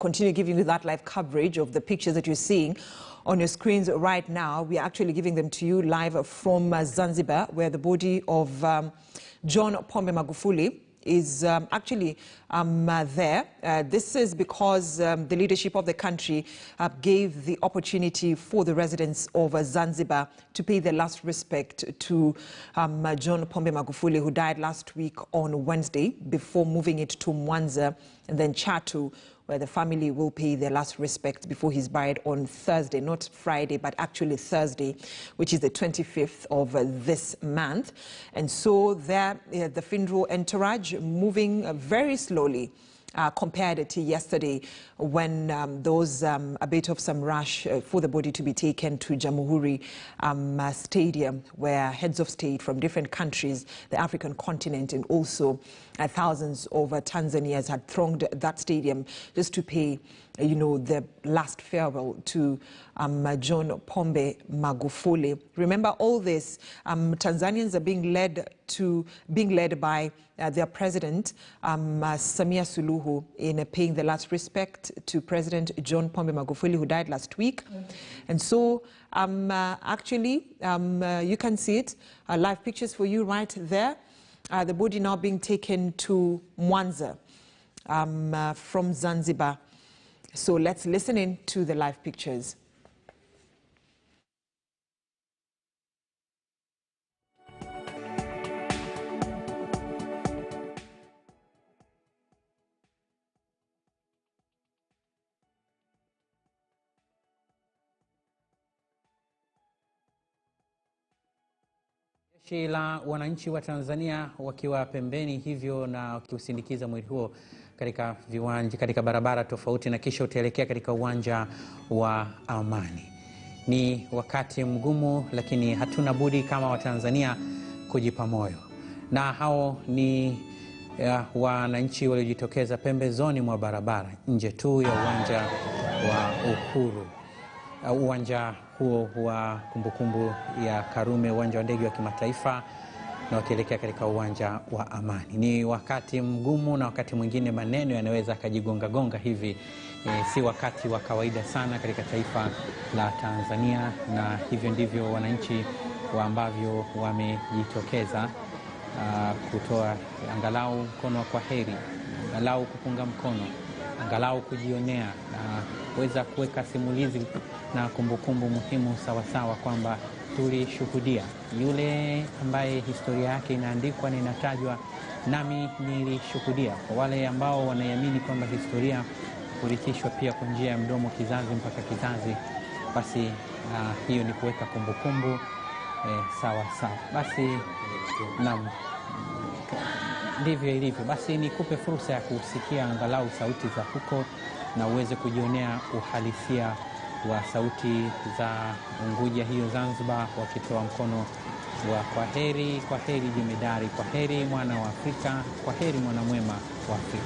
continue giving you that live coverage of the pictures that you're seeing on your screens right now. We are actually giving them to you live from Zanzibar, where the body of John Pombe Magufuli is actually there. This is because the leadership of the country gave the opportunity for the residents of Zanzibar to pay their last respect to John Pombe Magufuli, who died last week on Wednesday, before moving it to Mwanza and then Chatu, where the family will pay their last respects before he's buried on Thursday, not Friday, but actually Thursday, which is the 25th of this month. And so there, the funeral entourage moving very slowly compared to yesterday, when there was a bit of some rush for the body to be taken to Jamhuri Stadium, where heads of state from different countries, the African continent, and also thousands of Tanzanians had thronged that stadium just to pay, you know, the last farewell to John Pombe Magufuli. Remember all this, Tanzanians are being led by their president, Samia Suluhu, in paying the last respect to President John Pombe Magufuli, who died last week. And so actually, you can see it, live pictures for you right there. The body now being taken to Mwanza from Zanzibar. So let's listen in to the live pictures. Jeshi la wananchi wa Tanzania wakiwa pembeni hivyo na wakiusindikiza mwili huo katika barabara tofauti, na kisha utaelekea katika uwanja wa Amani. Ni wakati mgumu, lakini hatuna budi kama Watanzania kujipa moyo. Na hao ni wananchi waliojitokeza pembezoni mwa barabara, nje tu ya uwanja wa Uhuru. Uwanja huo wa kumbukumbu ya Karume, uwanja wa ndege wa kimataifa, na wakielekea katika uwanja wa Amani. Ni wakati mgumu, na wakati mwingine maneno yanaweza kajigonga hivi. Si wakati wa kawaida sana katika taifa la Tanzania, na hivyo ndivyo wananchi ambavyo wamejitokeza kutoa angalau mkono wa kwaheri, angalau kupunga mkono, angalau kujionea na kuweza kuweka simulizi na kumbukumbu muhimu sawasawa, kwamba tulishuhudia yule ambaye historia yake inaandikwa na inatajwa, nami nilishuhudia. Kwa wale ambao wanaiamini kwamba historia kurithishwa pia kwa njia ya mdomo, kizazi mpaka kizazi, basi hiyo ni kuweka kumbukumbu sawa. Basi naam, ndivyo ilivyo. Basi nikupe fursa ya kusikia angalau sauti za huko na uweze kujionea uhalisia wa sauti za Unguja hiyo Zanzibar, wakitoa mkono wa kwaheri, kwaheri jemedari, kwaheri mwana wa Afrika, kwaheri mwana mwema wa Afrika.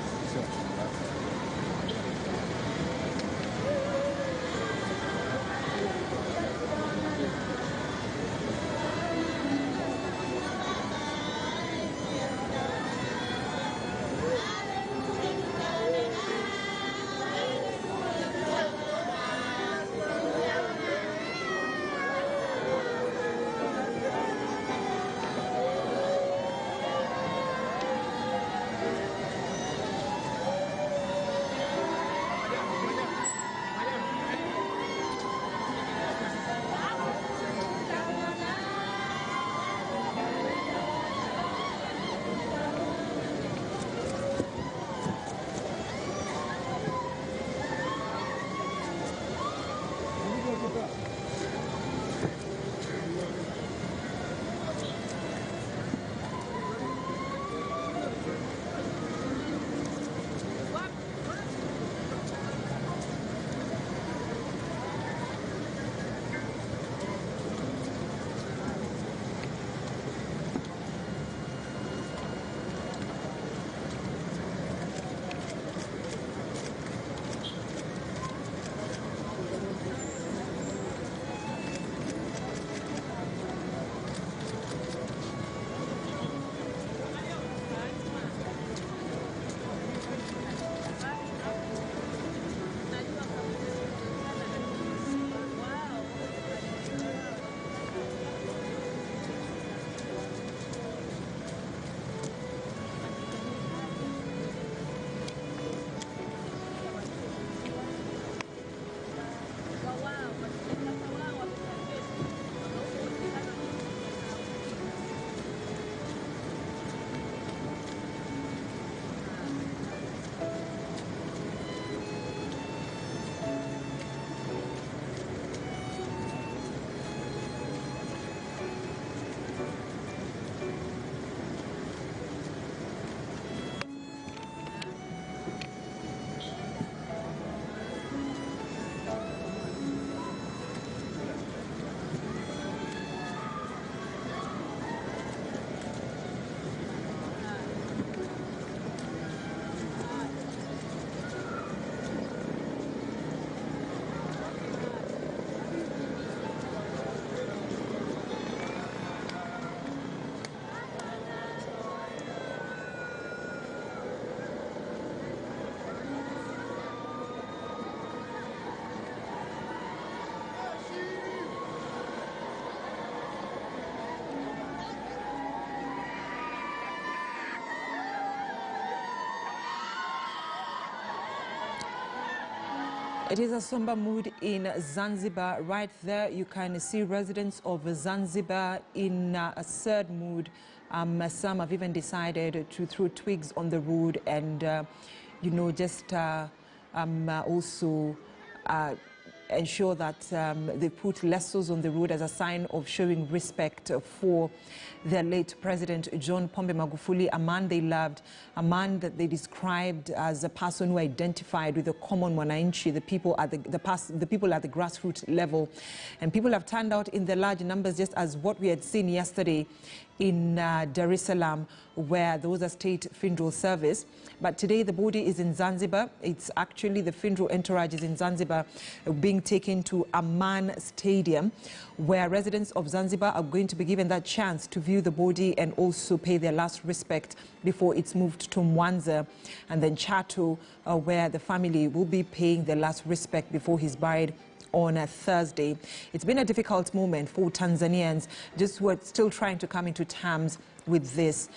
It is a somber mood in Zanzibar. Right there, you can see residents of Zanzibar in a sad mood. Some have even decided to throw twigs on the road and, just also ensure that they put lessons on the road as a sign of showing respect for their late President John Pombe Magufuli, a man they loved, a man that they described as a person who identified with the common wananchi, the people at the people at the grassroots level. And people have turned out in the large numbers, just as what we had seen yesterday in Dar es Salaam, where there was a state funeral service. But today the body is in Zanzibar. It's actually the funeral entourage is in Zanzibar, being taken to Aman Stadium, where residents of Zanzibar are going to be given that chance to view the body and also pay their last respect before it's moved to Mwanza and then Chato, where the family will be paying their last respect before he's buried on a Thursday. It's been a difficult moment for Tanzanians, just who are still trying to come into terms with this,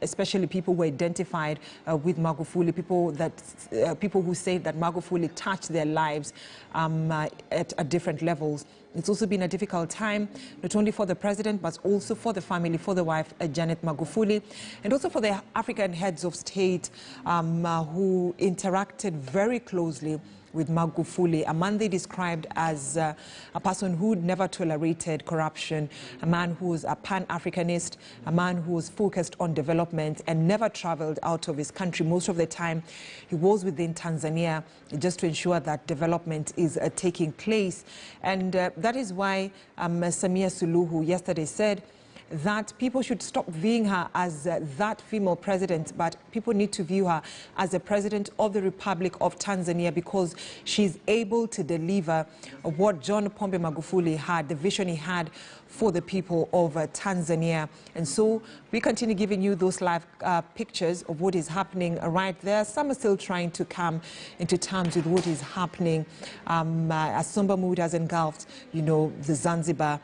especially people who identified with Magufuli, people who say that Magufuli touched their lives at different levels. It's also been a difficult time, not only for the president, but also for the family, for the wife, Janet Magufuli, and also for the African heads of state who interacted very closely with Magufuli, a man they described as a person who never tolerated corruption, a man who was a pan-Africanist, a man who was focused on development and never traveled out of his country. Most of the time, he was within Tanzania just to ensure that development is taking place. And that is why Samia Suluhu yesterday said that people should stop viewing her as that female president, but people need to view her as the president of the Republic of Tanzania, because she's able to deliver what John Pombe Magufuli had, the vision he had for the people of Tanzania. And so we continue giving you those live pictures of what is happening right there. Some are still trying to come into terms with what is happening. A somber mood has engulfed, the Zanzibar,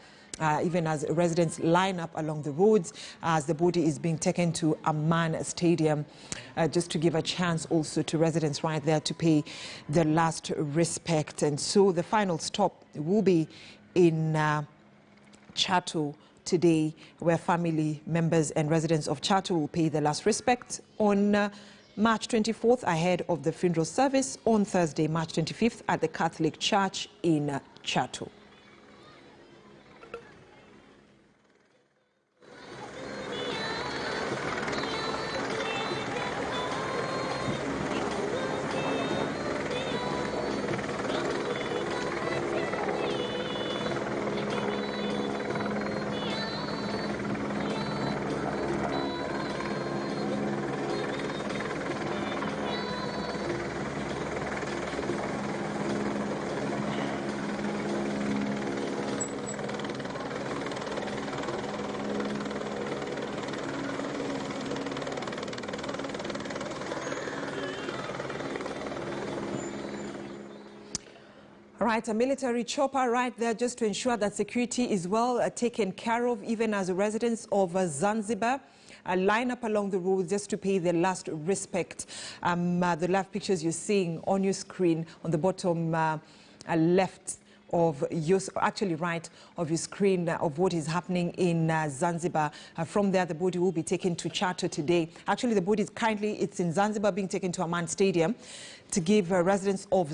even as residents line up along the roads as the body is being taken to Aman Stadium, just to give a chance also to residents right there to pay their last respect. And so the final stop will be in Chato today, where family members and residents of Chato will pay their last respect on March 24th, ahead of the funeral service on Thursday, March 25th, at the Catholic Church in Chato. Right, a military chopper right there just to ensure that security is well taken care of, even as residents of Zanzibar line up along the road just to pay their last respect. The live pictures you're seeing on your screen on the bottom left of your, actually right of your screen, of what is happening in Zanzibar. From there, the body will be taken to Chato today. Actually, the body is currently, it's in Zanzibar, being taken to Aman Stadium to give residents of